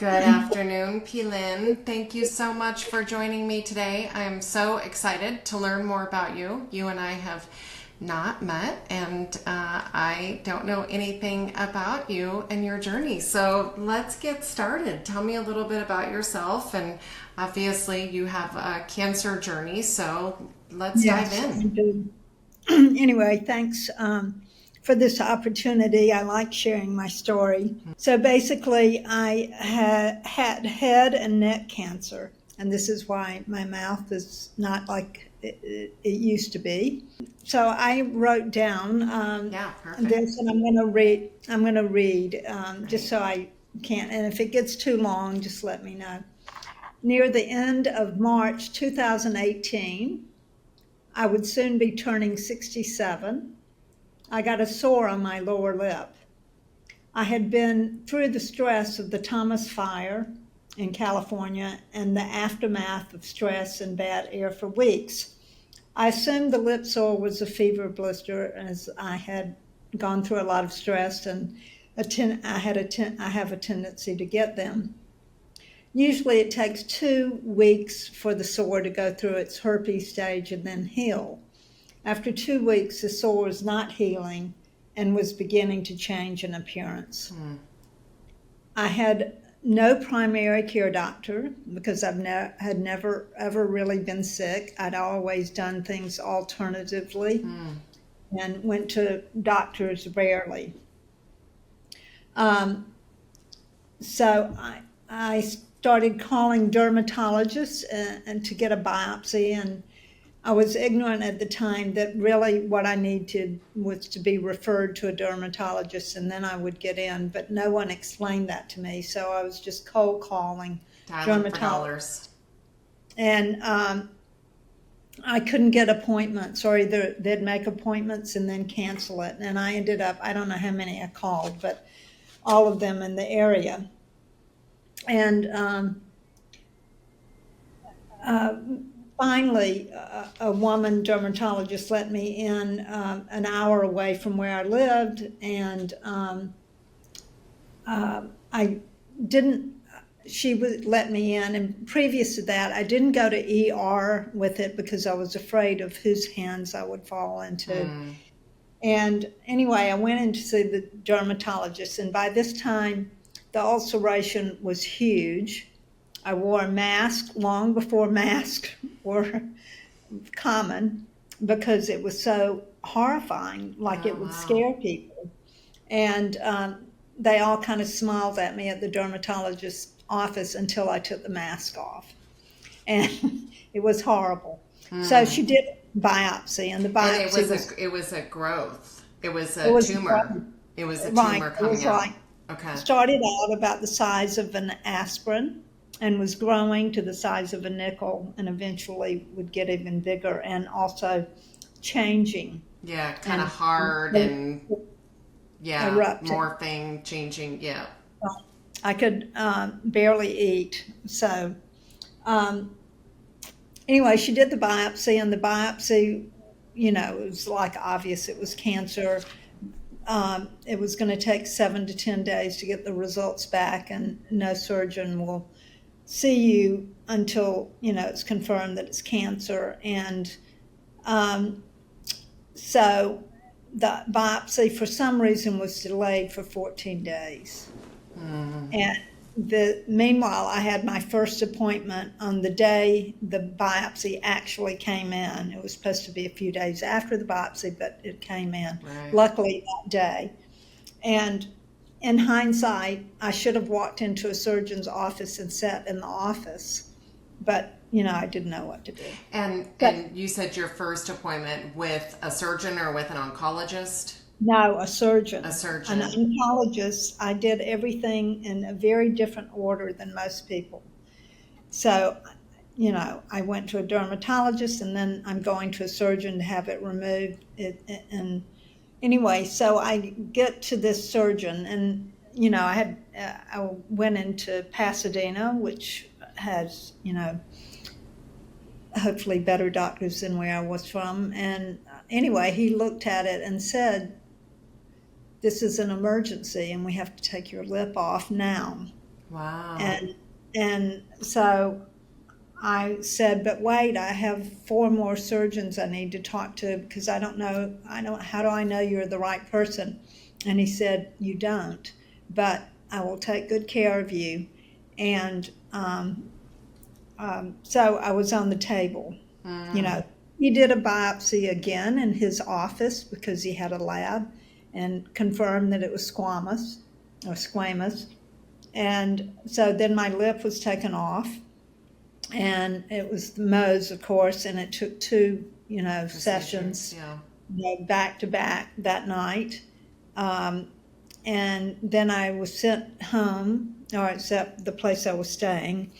Good afternoon, P.Lyn. Thank you so much for joining me today. I'm so excited to learn more about you. You and I have not met, and I don't know anything about you and your journey. So let's get started. Tell me a little bit about yourself, and obviously you have a cancer journey, so let's dive Yes, I in. do. Anyway, thanks for this opportunity. I like sharing my story. So basically, I had head and neck cancer, and this is why my mouth is not like it used to be. So I wrote down Yeah, perfect. this, and I'm going to read. I'm going to read just Great. so I can't. And if it gets too long, just let me know. Near the end of March 2018. I would soon be turning 67. I got a sore on my lower lip. I had been through the stress of the Thomas Fire in California and the aftermath of stress and bad air for weeks. I assumed the lip sore was a fever blister as I had gone through a lot of stress and I have a tendency to get them. Usually it takes 2 weeks for the sore to go through its herpes stage and then heal. After 2 weeks, the sore was not healing and was beginning to change in appearance. Hmm. I had no primary care doctor because had never ever really been sick. I'd always done things alternatively Hmm. and went to doctors rarely. Um, so I started calling dermatologists and to get a biopsy, and I was ignorant at the time that really what I needed was to be referred to a dermatologist and then I would get in, but no one explained that to me. So I was just cold calling Dialing for dermatologists. dollars. And I couldn't get appointments, or either they'd make appointments and then cancel it. And I ended up, I don't know how many I called, but all of them in the area. And uh, finally, a woman dermatologist let me in an hour away from where I lived, and I didn't. She would let me in, and previous to that, I didn't go to ER with it because I was afraid of whose hands I would fall into. Hmm. And anyway, I went in to see the dermatologist, and by this time, the ulceration was huge. I wore a mask long before masks were common because it was so horrifying, like Oh, it would wow. scare people. And they all kind of smiled at me at the dermatologist's office until I took the mask off. And it was horrible. So Hmm. she did a biopsy, and the And it biopsy was was, a growth. It was it a was tumor. It was a right. tumor It was coming out. like, Okay. started out about the size of an aspirin and was growing to the size of a nickel and eventually would get even bigger and also changing Yeah, kind of and hard and yeah, erupting. morphing, changing. Yeah. I could barely eat. So um, anyway, she did the biopsy, and the biopsy, it was like obvious it was cancer. It was going to take 7 to 10 days to get the results back, and no surgeon will see you until it's confirmed that it's cancer. And um, so the biopsy, for some reason, was delayed for 14 days. Mm. And meanwhile, I had my first appointment on the day the biopsy actually came in. It was supposed to be a few days after the biopsy, but it came in, Right. luckily, that day. And in hindsight, I should have walked into a surgeon's office and sat in the office, but I didn't know what to do. But And you said your first appointment with a surgeon or with an oncologist? no, a A surgeon, an surgeon. oncologist. I did everything in a very different order than most people. So, I went to a dermatologist, and then I'm going to a surgeon to have it removed. And anyway, so I get to this surgeon, and I went into Pasadena, which has hopefully better doctors than where I was from. And anyway, he looked at it and said, "This is an emergency, and we have to take your lip off now." Wow. And so I said, but wait, I have 4 more surgeons I need to talk to because I don't know, how do I know you're the right person? And he said, you don't, but I will take good care of you. And so I was on the table. He did a biopsy again in his office because he had a lab and confirmed that it was squamous. And so then my lip was taken off, and it was the Mohs, of course, and it took 2, sessions, back to back that night. And then I was sent home, or except the place I was staying,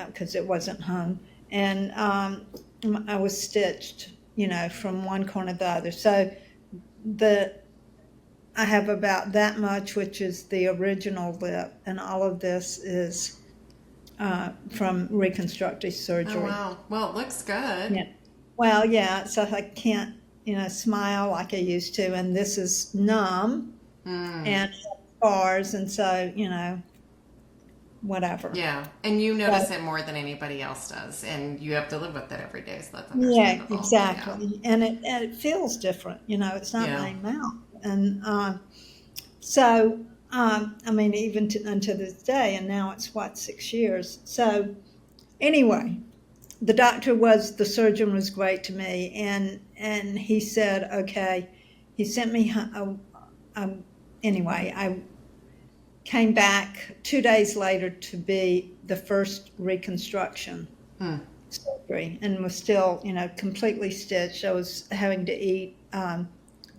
because it wasn't home. And I was stitched, from one corner to the other. So I have about that much, which is the original lip, and all of this is from reconstructive surgery. Oh, wow. Well, it looks good. Yeah. Well, yeah, so I can't, smile like I used to, and this is numb and scars, and so, whatever. Yeah, and you notice it more than anybody else does, and you have to live with it every day, so that's understandable. Yeah, exactly. Yeah. And it feels different, it's not my mouth. And so, I mean, even unto this day, and now it's 6 years. So anyway, the surgeon was great to me, and he said, okay, he sent me, anyway, I came back 2 days later to be the first reconstruction surgery, and was still, completely stitched. I was having to eat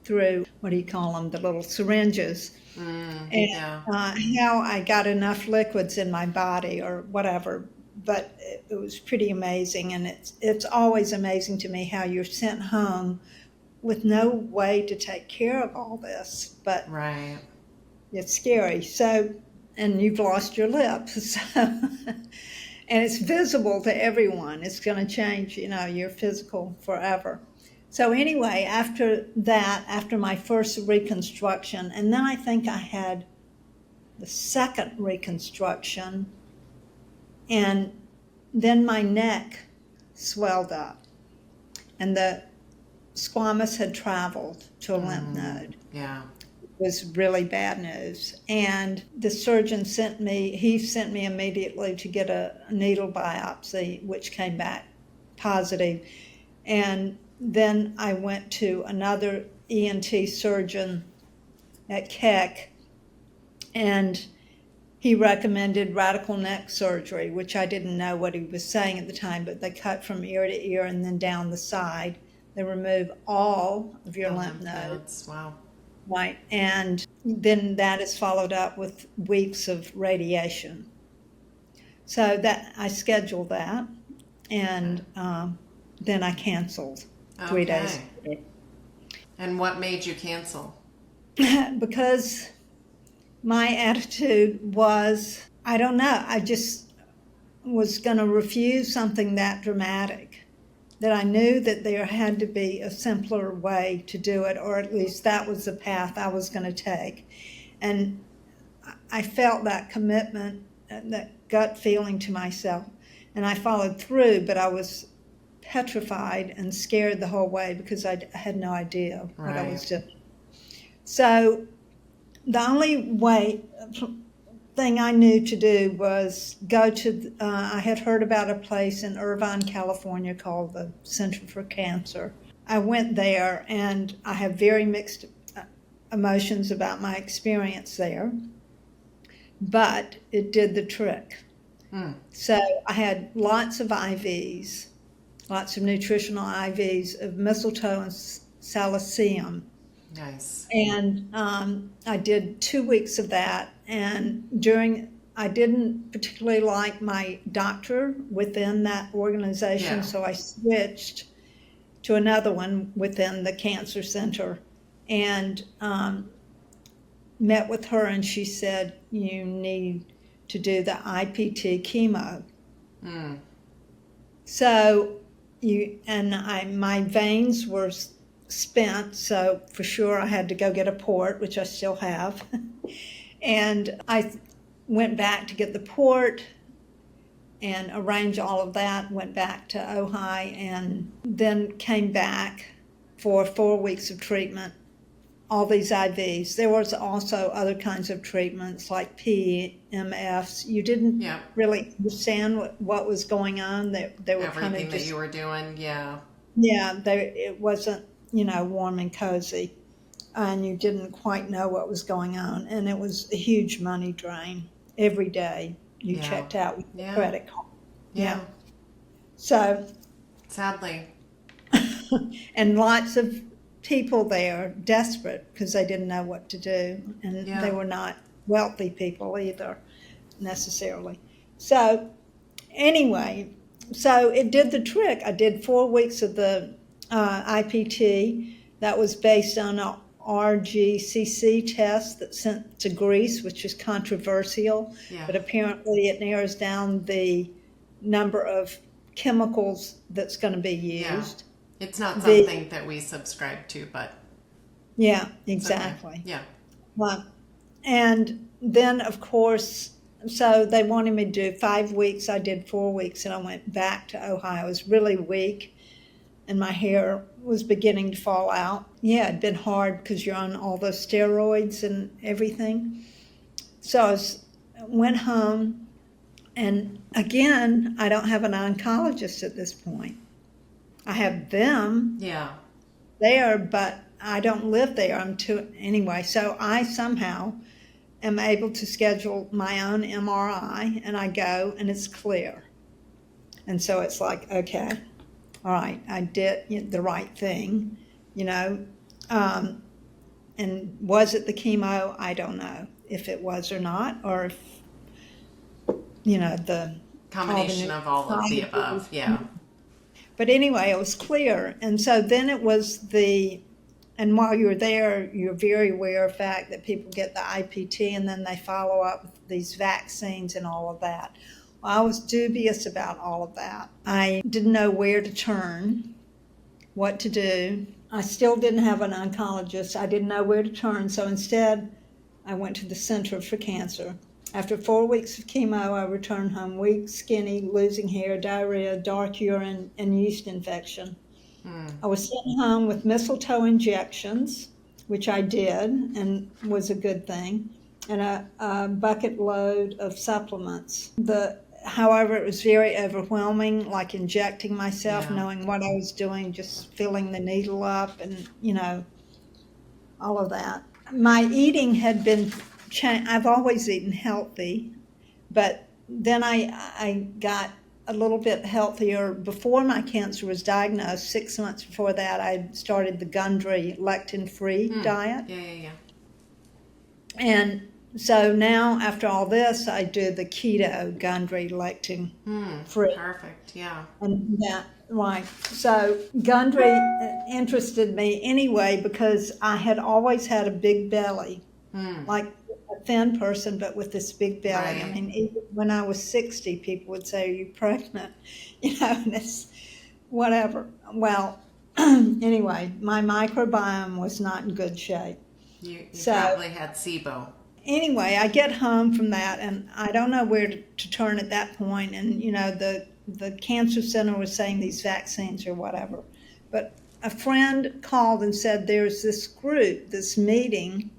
through, what do you call them, the little syringes. And how I got enough liquids in my body or whatever, but it was pretty amazing. And it's always amazing to me how you're sent home with no way to take care of all this, but it's scary. So, and you've lost your lip, so, and it's visible to everyone. It's going to change, your physical forever. So anyway, after my first reconstruction, and then I think I had the second reconstruction, and then my neck swelled up, and the squamous had traveled to a lymph node. Yeah. It was really bad news. And the surgeon sent me immediately to get a needle biopsy, which came back positive. And then I went to another ENT surgeon at Keck, and he recommended radical neck surgery, which I didn't know what he was saying at the time, but they cut from ear to ear and then down the side. They remove all of your lymph nodes. Wow. Right, and then that is followed up with weeks of radiation. So that I scheduled that, and then I canceled 3 days later. And what made you cancel? Because my attitude was, I don't know, I just was going to refuse something that dramatic, that I knew that there had to be a simpler way to do it, or at least that was the path I was going to take. And I felt that commitment, that gut feeling to myself, and I followed through, but I was petrified and scared the whole way because I had no idea what I was doing. So the only thing I knew to do was go to, I had heard about a place in Irvine, California called the Center for Cancer. I went there, and I have very mixed emotions about my experience there, but it did the trick. So I had lots of IVs, lots of nutritional IVs of mistletoe and silicium. Nice. And I did 2 weeks of that, and I didn't particularly like my doctor within that organization, so I switched to another one within the cancer center, and met with her, and she said, you need to do the IPT chemo. So my veins were spent, so for sure I had to go get a port, which I still have. And I went back to get the port and arranged all of that, went back to Ojai, and then came back for 4 weeks of treatment, all these IVs. There was also other kinds of treatments like PMFs. You didn't really understand what was going on. They were everything kind of just, that you were doing, yeah. Yeah, it wasn't, warm and cozy, and you didn't quite know what was going on, and it was a huge money drain every day. You checked out with the credit card. Yeah. So, sadly. and lots of people there desperate because they didn't know what to do, and they were not wealthy people either necessarily. So anyway, so it did the trick. I did 4 weeks of the IPT that was based on a RGCC test that's sent to Greece, which is controversial, but apparently it narrows down the number of chemicals that's going to be used. It's not something that we subscribe to, but... Yeah, exactly. Okay. Yeah. Well, and then, of course, so they wanted me to do 5 weeks. I did 4 weeks, and I went back to Ohio. I was really weak, and my hair was beginning to fall out. Yeah, it'd been hard because you're on all those steroids and everything. So I went home, and again, I don't have an oncologist at this point. I have them there, but I don't live there. Anyway, so I somehow am able to schedule my own MRI, and I go, and it's clear. And so it's like, okay, all right, I did the right thing, and was it the chemo? I don't know if it was or not, or if, the combination of all of the above, yeah. But anyway, it was clear. And so then it was and while you're there, you're very aware of the fact that people get the IPT and then they follow up with these vaccines and all of that. Well, I was dubious about all of that. I didn't know where to turn, what to do. I still didn't have an oncologist. I didn't know where to turn. So instead, I went to the Center for Cancer. After 4 weeks of chemo, I returned home weak, skinny, losing hair, diarrhea, dark urine, and yeast infection. I was sent home with mistletoe injections, which I did and was a good thing, and a bucket load of supplements. However, it was very overwhelming, like injecting myself, knowing what I was doing, just filling the needle up and, all of that. My eating had been changed. I've always eaten healthy, but then I got a little bit healthier. Before my cancer was diagnosed, 6 months before that, I started the Gundry lectin-free diet. Yeah. And so now, after all this, I do the keto Gundry lectin-free. Perfect, yeah. And that, right. So Gundry interested me anyway because I had always had a big belly, like a thin person, but with this big belly. Right. I mean, even when I was 60, people would say, "Are you pregnant?" And it's whatever. Well, anyway, my microbiome was not in good shape. You probably had SIBO. Anyway, I get home from that, and I don't know where to turn at that point. And, the cancer center was saying these vaccines or whatever. But a friend called and said there's this group, this meeting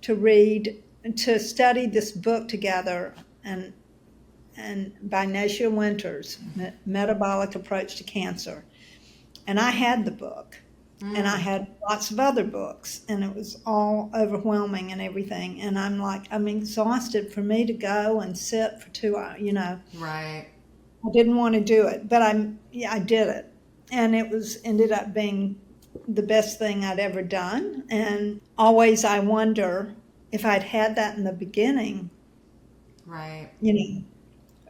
to study this book together, and by Nasha Winters, Metabolic Approach to Cancer. And I had the book. And I had lots of other books, and it was all overwhelming and everything. And I'm like, I'm exhausted. For me to go and sit for 2 hours, Right. I didn't want to do it, but I did it. And it ended up being the best thing I'd ever done. And always I wonder if I'd had that in the beginning, right,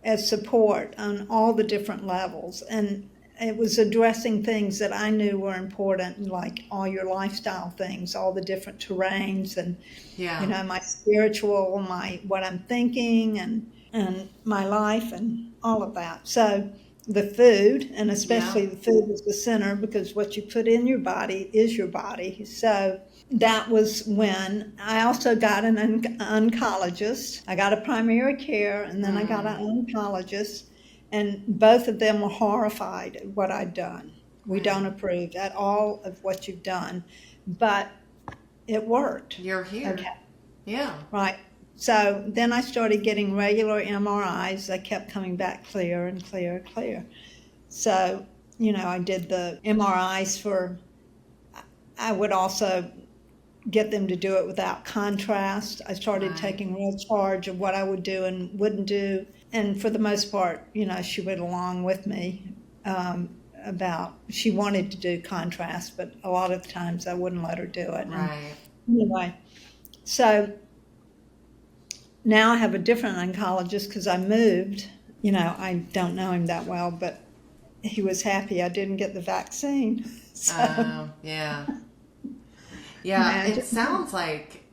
as support on all the different levels. And it was addressing things that I knew were important, like all your lifestyle things, all the different terrains, and my spiritual, what I'm thinking, and my life, and all of that. So the food, and especially Yeah. the food is the center because what you put in your body is your body. So that was when I also got an oncologist. I got a primary care, and then I got an oncologist, and both of them were horrified at what I'd done. We don't Right. approve at all of what you've done, but it worked. You're here. Okay, Yeah. right. So then I started getting regular MRIs. They kept coming back clear and clear and clear. So, I did the MRIs I would also get them to do it without contrast. I started Right. taking real charge of what I would do and wouldn't do. And for the most part, she went along with me she wanted to do contrast, but a lot of the times I wouldn't let her do it. And Right. anyway, so now I have a different oncologist because I moved. I don't know him that well, but he was happy I didn't get the vaccine. So Yeah. Yeah. It imagine. sounds like,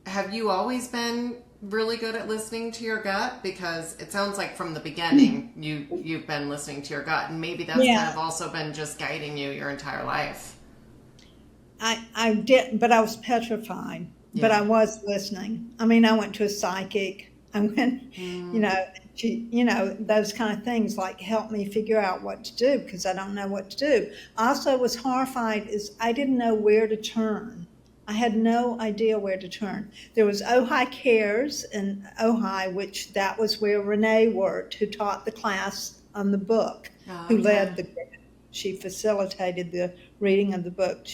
have you always been really good at listening to your gut? Because it sounds like from the beginning you've been listening to your gut, and maybe that's kind Yeah, of also been just guiding you your entire life. I did, but I was petrified. But Yeah. I was listening. I mean, I went to a psychic. I went, you Mm, know, those kind of things like help me figure out what to do because I don't know what to do. I also was horrified is I didn't know where to turn. I had no idea where to turn. There was Ojai Cares in Ojai, which that was where Renee worked, who taught the class on the book, who okay. led the she facilitated the reading of the book.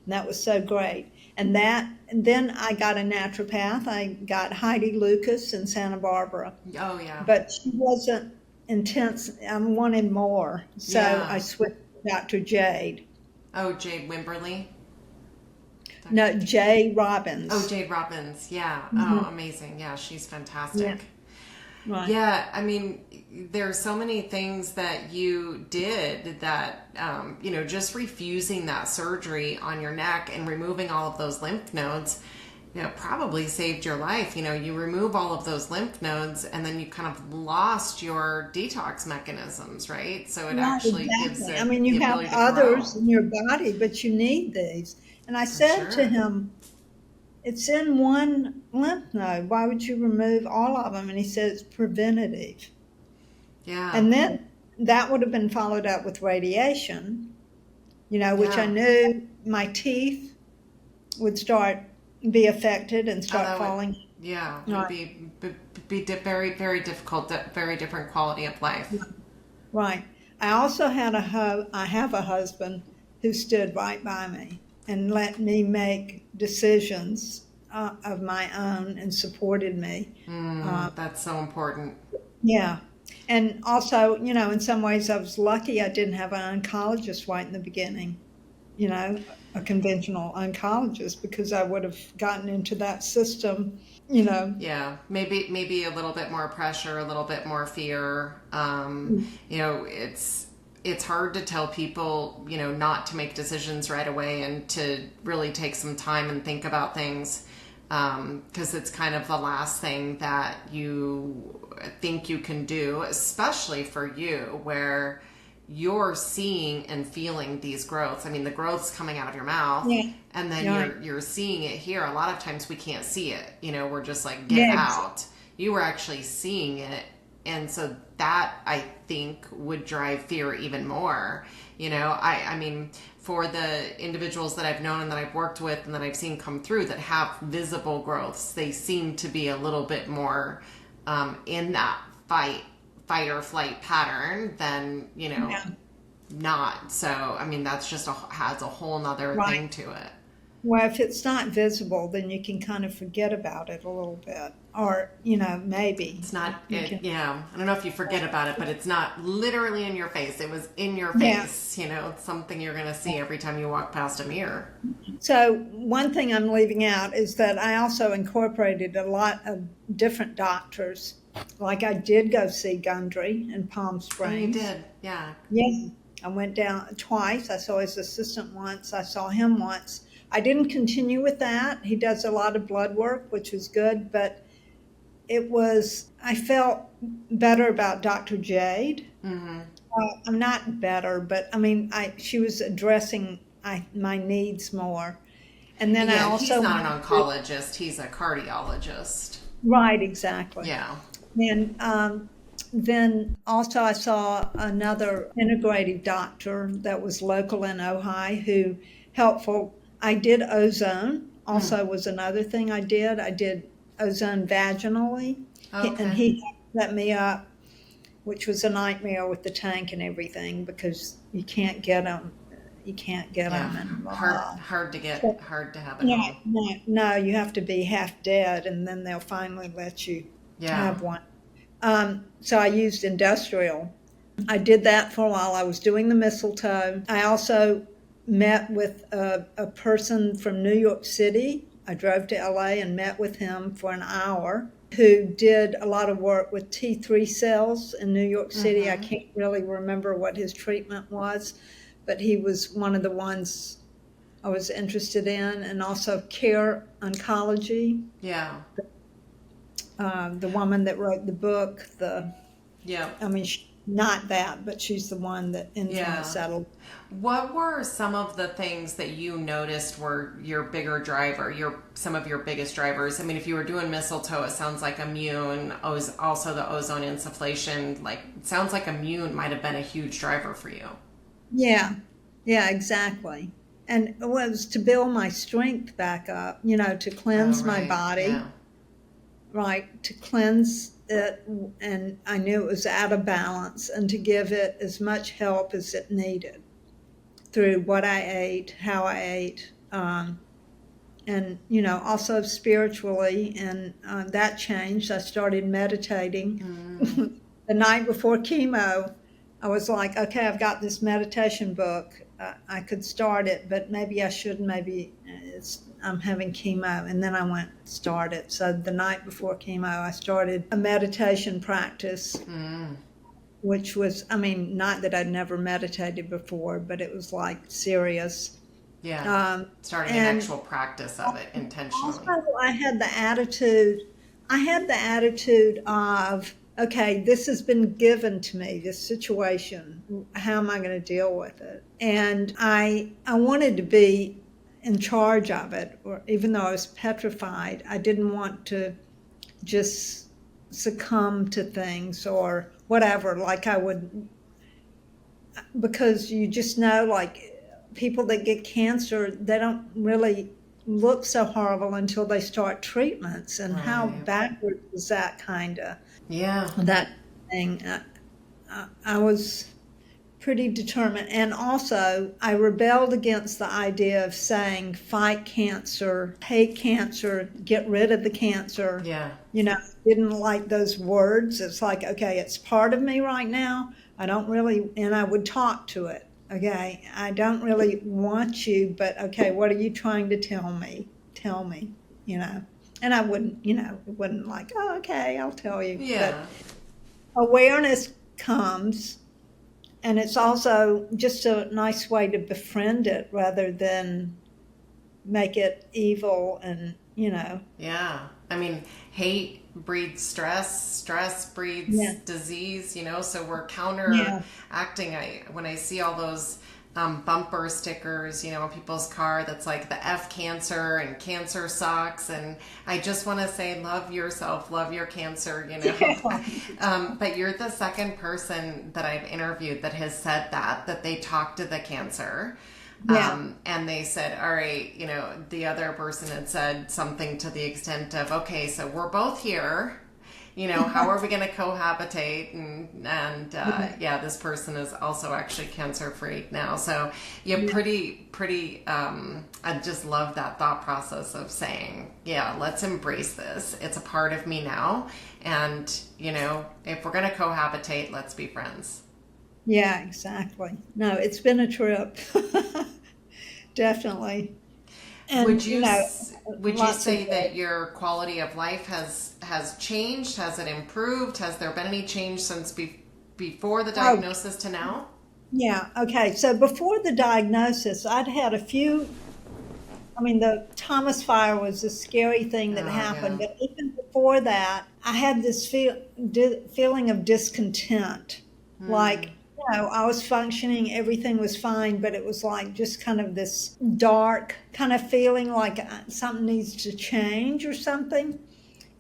And that was so great. And then I got a naturopath. I got Heidi Lucas in Santa Barbara, Oh yeah. but she wasn't intense. I wanted more, so Yeah. I switched to Dr. Jade. Oh, Jade Wimberly. No, Dr. Jade. Jay Oh, Robbins. Jade Robbins. Yeah. Oh, Hmm. amazing. Yeah, she's Yeah, fantastic. right. Yeah, I mean, there's so many things that you did that, just refusing that surgery on your neck and removing all of those lymph nodes, probably saved your life. You remove all of those lymph nodes and then you kind of lost your detox mechanisms, right? So it Right, actually gives exactly. I it mean, the you have ability to others grow. in your body, but you need these. And I For said to sure. him, it's in one lymph node. Why would you remove all of them? And he said it's preventative. Yeah. And then that would have been followed up with radiation, which I Yeah. knew my teeth would start be affected and Oh, start that would, falling. yeah, it would Right, be very, very difficult, very different quality of life. right. I also I have a husband who stood right by me and let me make decisions of my own and supported me. Uh, That's so important. yeah. And also, in some ways I was lucky I didn't have an oncologist right in the beginning, a conventional oncologist, because I would have gotten into that system, you know. Yeah, maybe a little bit more pressure, a little bit more fear. It's hard to tell people, not to make decisions right away and to really take some time and think about things, because it's kind of the last thing that you think you can do, especially for you, where you're seeing and feeling these growths. I mean, the growth's coming out of your mouth, Yeah. and then Right. you're seeing it here. A lot of times we can't see it. We're just like, get Yeah. out. You were actually seeing it, and so that, I think, would drive fear even more. I mean, for the individuals that I've known and that I've worked with and that I've seen come through that have visible growths, they seem to be a little bit more in that fight or flight pattern than Yeah. not. So I mean, that's just has a whole nother Right. thing to it. Well, if it's not visible, then you can kind of forget about it a little bit, or maybe It's not you it. can. Yeah, I don't know if you forget about it, but it's not literally in your face. It was in your Yeah. face. It's something you're going to see every time you walk past a mirror. So one thing I'm leaving out is that I also incorporated a lot of different doctors. Like I did go see Gundry in Palm Oh, you Springs. did. Yeah. Yeah. I went down twice. I saw his assistant once. I saw him once. I didn't continue with that. He does a lot of blood work, which was good, but I felt better about Dr. Jade. Mm-hmm. I'm not better, but I mean, she was addressing my needs more. And then I Yeah, and he's also not went an through, oncologist, he's a cardiologist. right, exactly. Yeah. And then also I saw another integrative doctor that was local in Ojai who helpful. I did ozone, Mm. also was another thing I did. I did ozone vaginally, and Okay. he set me up, which was a nightmare with the tank and everything because you can't get them. You can't get Yeah. them, and Hard to get, so, hard to have at no, home. no, you have to be half dead, and then they'll finally let you Yeah. have one. So I used industrial. I did that for a while. I was doing the mistletoe. I also met with a person from New York City. I drove to LA and met with him for an hour who did a lot of work with T3 cells in New York City. I Mm-hmm. can't really remember what his treatment was, but he was one of the ones I was interested in, and also care oncology. Yeah. The woman that wrote the book, Yeah. I mean, not that, but she's the one that influenced Yeah. that. What were some of the things that you noticed were your bigger driver, some of your biggest drivers? I mean, if you were doing mistletoe, it sounds like immune, also the ozone insufflation, like it sounds like immune might have been a huge driver for you. Yeah, yeah, exactly. And it was to build my strength back up, to Oh, cleanse my right. Yeah. body, right? To cleanse it, and I knew it was out of balance, and to give it as much help as it needed through what I ate, how I ate, and also spiritually, and that changed. I started meditating. Mm. The night before chemo, I was like, okay, I've got this meditation book. I could start it, but maybe I shouldn't. Maybe I'm having chemo. And then I went start it. So the night before chemo, I started a meditation practice, Mm. which was, I mean, not that I'd never meditated before, but it was like serious. Yeah. Um, Starting an and actual practice of it also, intentionally. I had the attitude of, okay, this has been given to me, this situation. How am I going to deal with it? And I wanted to be in charge of it, or even though I was petrified, I didn't want to just succumb to things or whatever, like I would, because you just know, like people that get cancer, they don't really look so horrible until they start treatments. And how Right. backwards is that Yeah. that thing? I was pretty determined. And also, I rebelled against the idea of saying, fight cancer, hate cancer, get rid of the cancer. Yeah. Didn't like those words. It's like, okay, it's part of me right now. I don't really, and I would talk to it. Okay, I don't really want you, but okay, what are you trying to tell me? Tell me, you know. And I wouldn't, it wouldn't like, oh, okay, I'll tell you. But Yeah. awareness comes, and it's also just a nice way to befriend it rather than make it evil and, Yeah. I mean, hate breeds stress, stress breeds yeah, disease, so we're yeah, counteracting. When I see all those bumper stickers, on people's car that's like the F cancer and cancer sucks. And I just want to say, love yourself, love your cancer. But you're the second person that I've interviewed that has said that they talked to the cancer. yeah, And they said, all right, the other person had said something to the extent of, okay, so we're both here. How are we going to cohabitate? Yeah, this person is also actually cancer free now. So yeah, yeah, pretty, I just love that thought process of saying, yeah, let's embrace this. It's a part of me now. And, if we're going to cohabitate, let's be friends. yeah, exactly. No, it's been a trip. Definitely. Would And, you would you lots of say that your quality of life has changed? Has it improved? Has there been any change since before the oh, diagnosis to now? yeah, okay. So before the diagnosis, I'd had a few. I mean, the Thomas fire was a scary thing that Oh happened, yeah. but even before that, I had this feeling of discontent. Hmm. Like, I was functioning, everything was fine, but it was like just kind of this dark kind of feeling like something needs to change or something.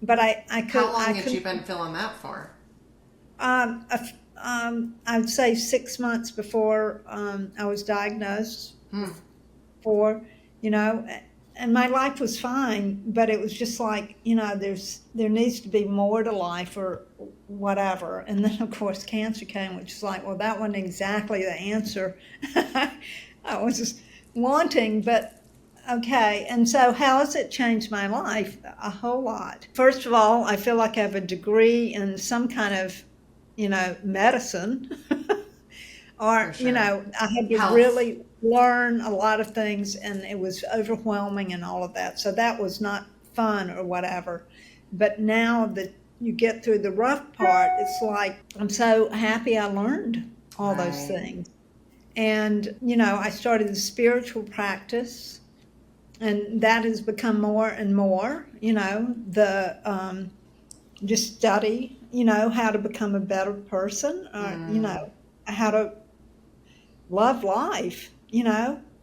But How long I had you couldn't, been feeling that for? I'd say 6 months before I was diagnosed, Hmm. before, you know, and my life was fine, but it was just like, there needs to be more to life or whatever. And then, of course, cancer came, which is like, well, that wasn't exactly the answer I was just wanting, but okay. And so, how has it changed my life? A whole lot. First of all, I feel like I have a degree in some kind of, medicine. For Or, sure. I had to Health. really learn a lot of things and it was overwhelming and all of that. So that was not fun or whatever. But now that you get through the rough part, it's like I'm so happy I learned all those Right. things. And, I started the spiritual practice and that has become more and more, the just study, how to become a better person or, Mm. how to love life,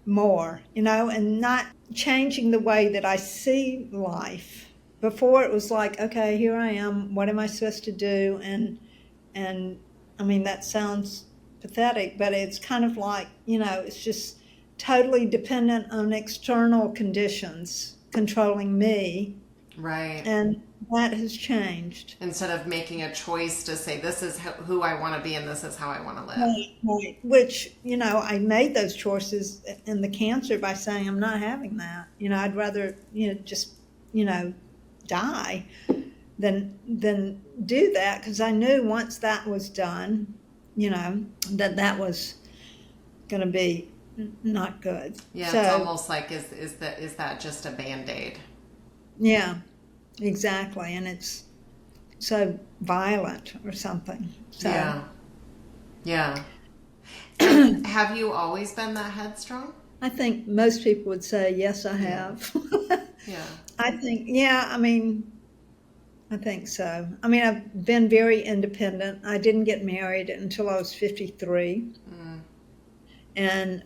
more, and not changing the way that I see life. Before it was like, okay, here I am. What am I supposed to do? And I mean, that sounds pathetic, but it's kind of like, it's just totally dependent on external conditions controlling me. Right. And that has changed. Instead of making a choice to say, this is who I want to be and this is how I want to live. Right, right. Which, I made those choices in the cancer by saying I'm not having that. I'd rather, just, die than do that because I knew once that was done, that was going to be not good. Yeah, it's So, almost like is that just a band-aid? yeah, exactly. And it's so violent or something. So, Yeah. Yeah. And have you always been that headstrong? I think most people would say, yes, I Yeah. have. Yeah. I think, yeah, I think so. I mean, I've been very independent. I didn't get married until I was 53. Mm. And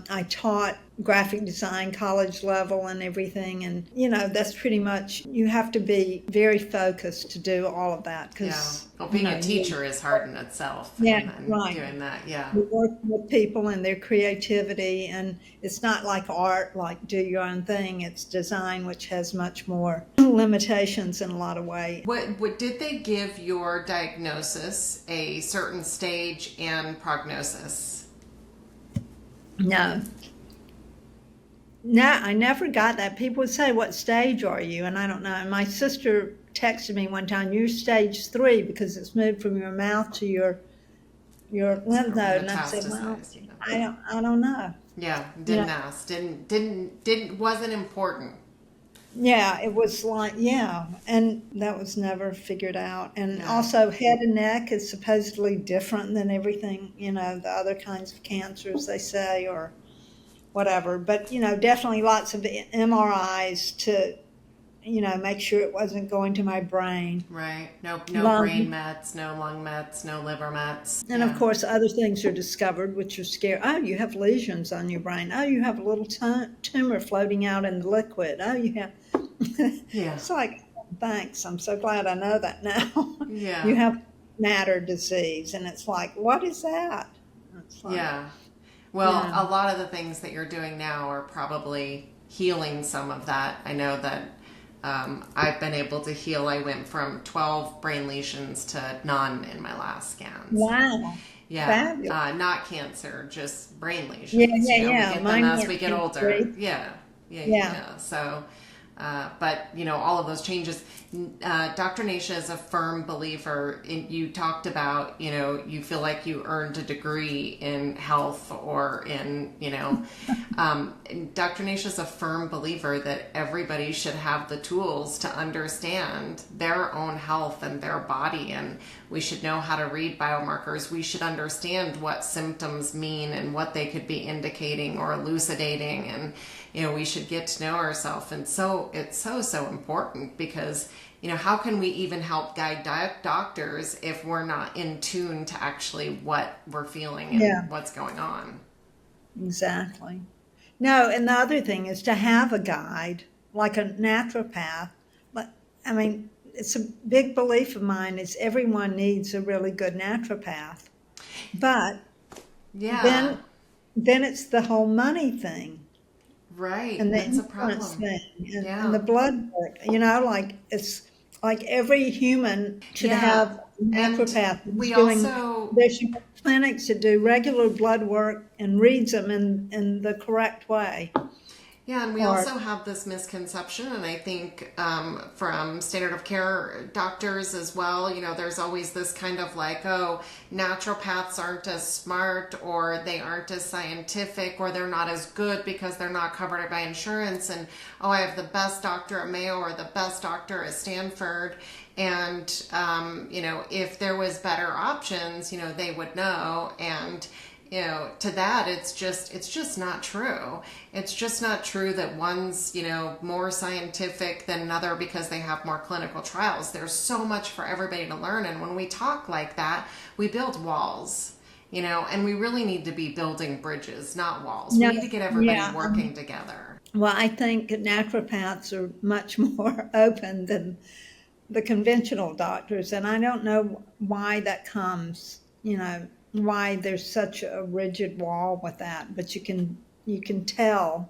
I taught graphic design, college level, and everything. And, that's pretty much, you have to be very focused to do all of that Yeah. because, Well, being a teacher is hard in itself, yeah, and right. doing that. Yeah. You work with people and their creativity, and it's not like art, like do your own thing. It's design, which has much more limitations in a lot of ways. What did they give your diagnosis a certain stage and prognosis? No, no, I never got that. People would say, "What stage are you?" And I don't know. And my sister texted me one time, "You're stage 3 because it's moved from your mouth to your lymph node." And I said, "Well, Metastasized. Yeah. I don't know." Yeah. You Didn't know, ask. Didn't wasn't important. yeah, it was like, yeah, and that was never figured out. And Yeah. also, head and neck is supposedly different than everything, the other kinds of cancers they say, or whatever. But, definitely lots of MRIs to, make sure it wasn't going to my brain, Right. No brain lung. mets, no lung mets, no liver mets. And of Yeah. course, other things are discovered, which are scary. Oh, you have lesions on your brain. Oh, you have a little tumor floating out in the liquid. Oh, you have. Yeah. It's like, thanks. I'm so glad I know that now. You Yeah. have matter disease, and it's like, what is that? It's like, Yeah. Well, yeah. a lot of the things that you're doing now are probably healing some of that. I know that I've been able to heal. I went from 12 brain lesions to none in my last scans. Wow. Yeah, Fabulous. not cancer, just brain Yeah, lesions. yeah, We yeah. get them Mine as we weren't get older. cancer. Yeah, Yeah. yeah. So, but all of those changes. Dr. Nasha is a firm believer. You talked about, you feel like you earned a degree in health or in, Dr. Nasha is a firm believer that everybody should have the tools to understand their own health and their body, and we should know how to read biomarkers. We should understand what symptoms mean and what they could be indicating or elucidating, and we should get to know ourselves. And so it's so important because how can we even help guide doctors if we're not in tune to actually what we're feeling and Yeah, what's going on? exactly. No, and the other thing is to have a guide, like a naturopath. But I mean, it's a big belief of mine is everyone needs a really good naturopath. But Yeah, then then it's the whole money thing right. and the That's a insurance problem. thing and Yeah. the blood work, like it's like every human should Yeah. have a And naturopath who's we doing, also, there should be clinics that do regular blood work and reads them in the correct way. yeah, and we Or, also have this misconception, and I think from standard of care doctors as well, there's always this kind of like, oh, naturopaths aren't as smart, or they aren't as scientific, or they're not as good because they're not covered by insurance. And, oh, I have the best doctor at Mayo or the best doctor at Stanford. And, if there was better options, they would know. And, to that, it's just not true. It's just not true that one's, more scientific than another because they have more clinical trials. There's so much for everybody to learn. And when we talk like that, we build walls, and we really need to be building bridges, not walls. We no, need to get everybody yeah. working together. Well, I think naturopaths are much more open than the conventional doctors, and I don't know why that comes, why there's such a rigid wall with that, but you can tell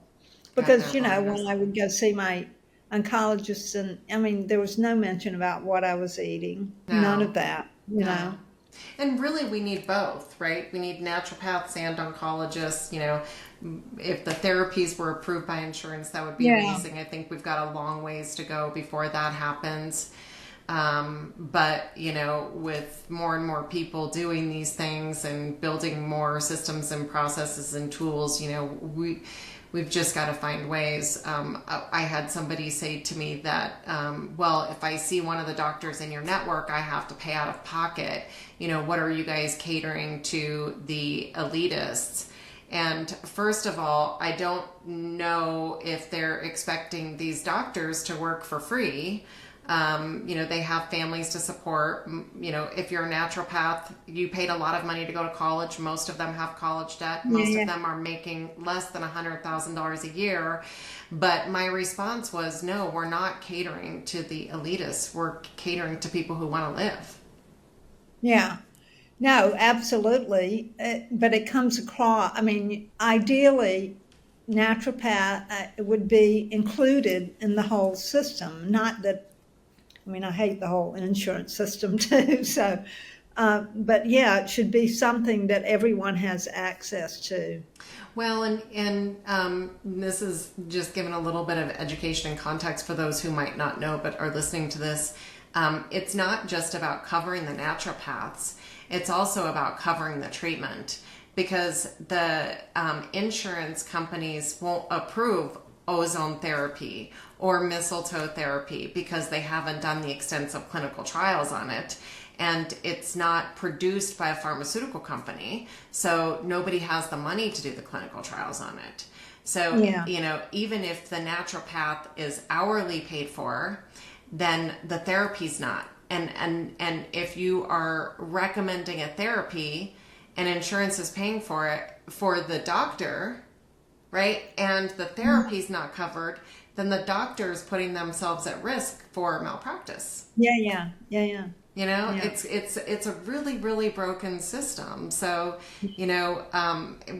God, because, there really when is. I would go see my oncologist, and I mean, there was no mention about what I was eating, none No, of that, no. And really, we need both, right? We need naturopaths and oncologists. If the therapies were approved by insurance, that would be Yeah, amazing. I think we've got a long ways to go before that happens. But, with more and more people doing these things and building more systems and processes and tools, we've just got to find ways. I had somebody say to me that, well, if I see one of the doctors in your network, I have to pay out of pocket. What are you guys catering to the elitists? And first of all, I don't know if they're expecting these doctors to work for free. They have families to support. If you're a naturopath, you paid a lot of money to go to college. Most of them have college debt. yeah, Most of yeah. them are making less than $100,000 a year. But my response was, no, we're not catering to the elitists. We're catering to people who want to live. Yeah. No, absolutely. But it comes across, I mean, ideally, naturopath would be included in the whole system. Not that, I mean, I hate the whole insurance system too. So, but yeah, it should be something that everyone has access to. Well, and this is just giving a little bit of education and context for those who might not know but are listening to this. It's not just about covering the naturopaths. It's also about covering the treatment, because the insurance companies won't approve ozone therapy or mistletoe therapy because they haven't done the extensive clinical trials on it. And it's not produced by a pharmaceutical company, so nobody has the money to do the clinical trials on it. So, Yeah. even if the naturopath is hourly paid for, then the therapy's not. And if you are recommending a therapy and insurance is paying for it for the doctor, right? And the therapy's not covered, then the doctor is putting themselves at risk for malpractice. Yeah, yeah, yeah, yeah, yeah. It's a really, really broken system. So,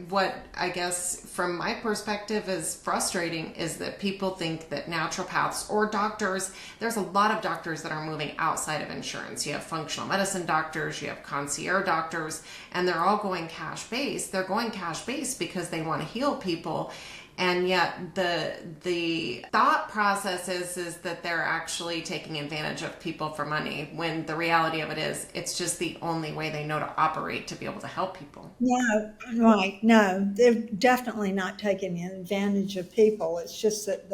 what I guess from my perspective is frustrating is that people think that naturopaths or doctors, there's a lot of doctors that are moving outside of insurance. You have functional medicine doctors, you have concierge doctors, and they're all going cash based. They're going cash based because they want to heal people. And yet the thought process is that they're actually taking advantage of people for money, when the reality of it is it's just the only way they know to operate to be able to help people. No, right. No, they're definitely not taking advantage of people. It's just that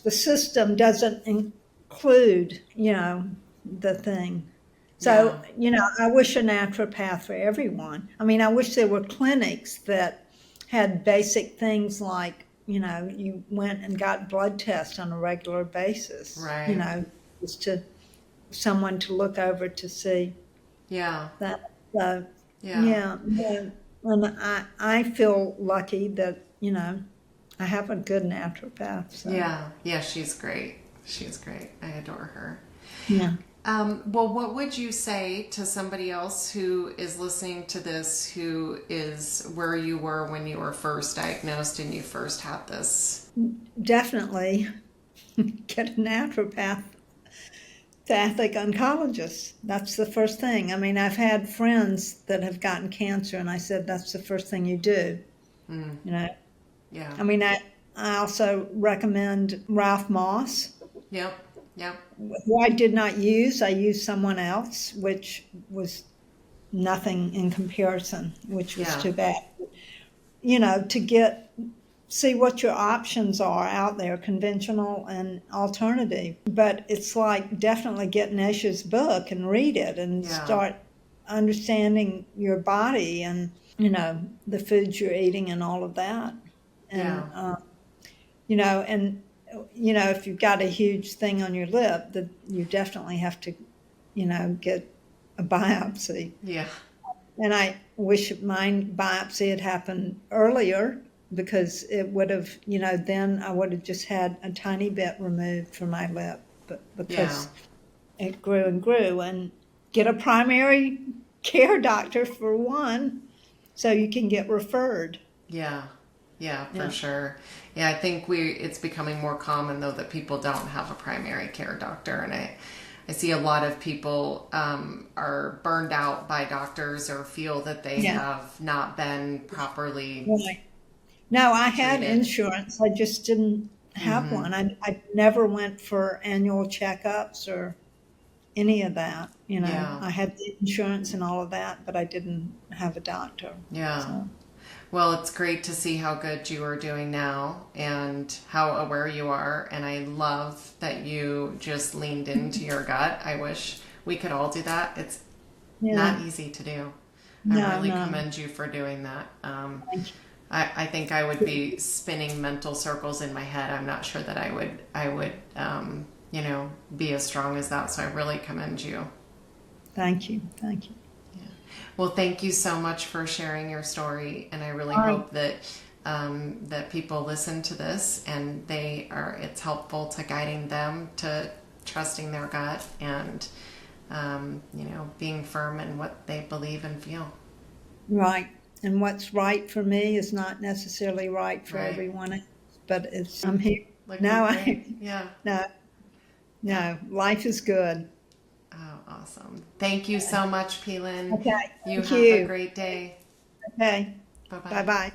the system doesn't include, the thing. Yeah. So, I wish a naturopath for everyone. I mean, I wish there were clinics that had basic things like, you went and got blood tests on a regular basis, Right. just to someone to look over to see Yeah. that. So, Yeah. yeah. And I feel lucky that, I have a good naturopath. So, Yeah. Yeah. She's great. She's great. I adore her. yeah. Well, what would you say to somebody else who is listening to this, who is where you were when you were first diagnosed and you first had this? Definitely get a naturopathic oncologist. That's the first thing. I mean, I've had friends that have gotten cancer, and I said, that's the first thing you do. Mm. You know, Yeah. I mean, I also recommend Ralph Moss, Yep. Yep. who I did not use. I used someone else, which was nothing in comparison, which was Yeah. too bad. To see what your options are out there, conventional and alternative. But it's like definitely get Nesh's book and read it and Yeah. start understanding your body and, the foods you're eating and all of that. And, Yeah. if you've got a huge thing on your lip, that you definitely have to, get a biopsy. Yeah. And I wish my biopsy had happened earlier because it would have, then I would have just had a tiny bit removed from my lip, but Yeah. because it grew and grew. And get a primary care doctor for one, so you can get referred. Yeah. Yeah, for Yeah. sure. Yeah, I think it's becoming more common though that people don't have a primary care doctor, and I see a lot of people are burned out by doctors or feel that they Yeah. have not been properly Right. No, I had treated. insurance. I just didn't have Mm-hmm. one. I never went for annual checkups or any of that. Yeah. I had the insurance and all of that, but I didn't have a doctor. Yeah. So, Well, it's great to see how good you are doing now and how aware you are. And I love that you just leaned into your gut. I wish we could all do that. It's yeah. not easy to do. I No, really no. commend you for doing that. Thank you. I think I would be spinning mental circles in my head. I'm not sure that I would be as strong as that. So I really commend you. Thank you. Thank you. Well, thank you so much for sharing your story, and I really All right. hope that that people listen to this and it's helpful to guiding them to trusting their gut and being firm in what they believe and feel. Right. And what's right for me is not necessarily right for Right. everyone else, but I'm here. Like No, great. Yeah. no, life is good. Oh, awesome. Thank you so much, P.Lyn. Okay. You Thank have a you. great day. Okay. Bye-bye. Bye-bye.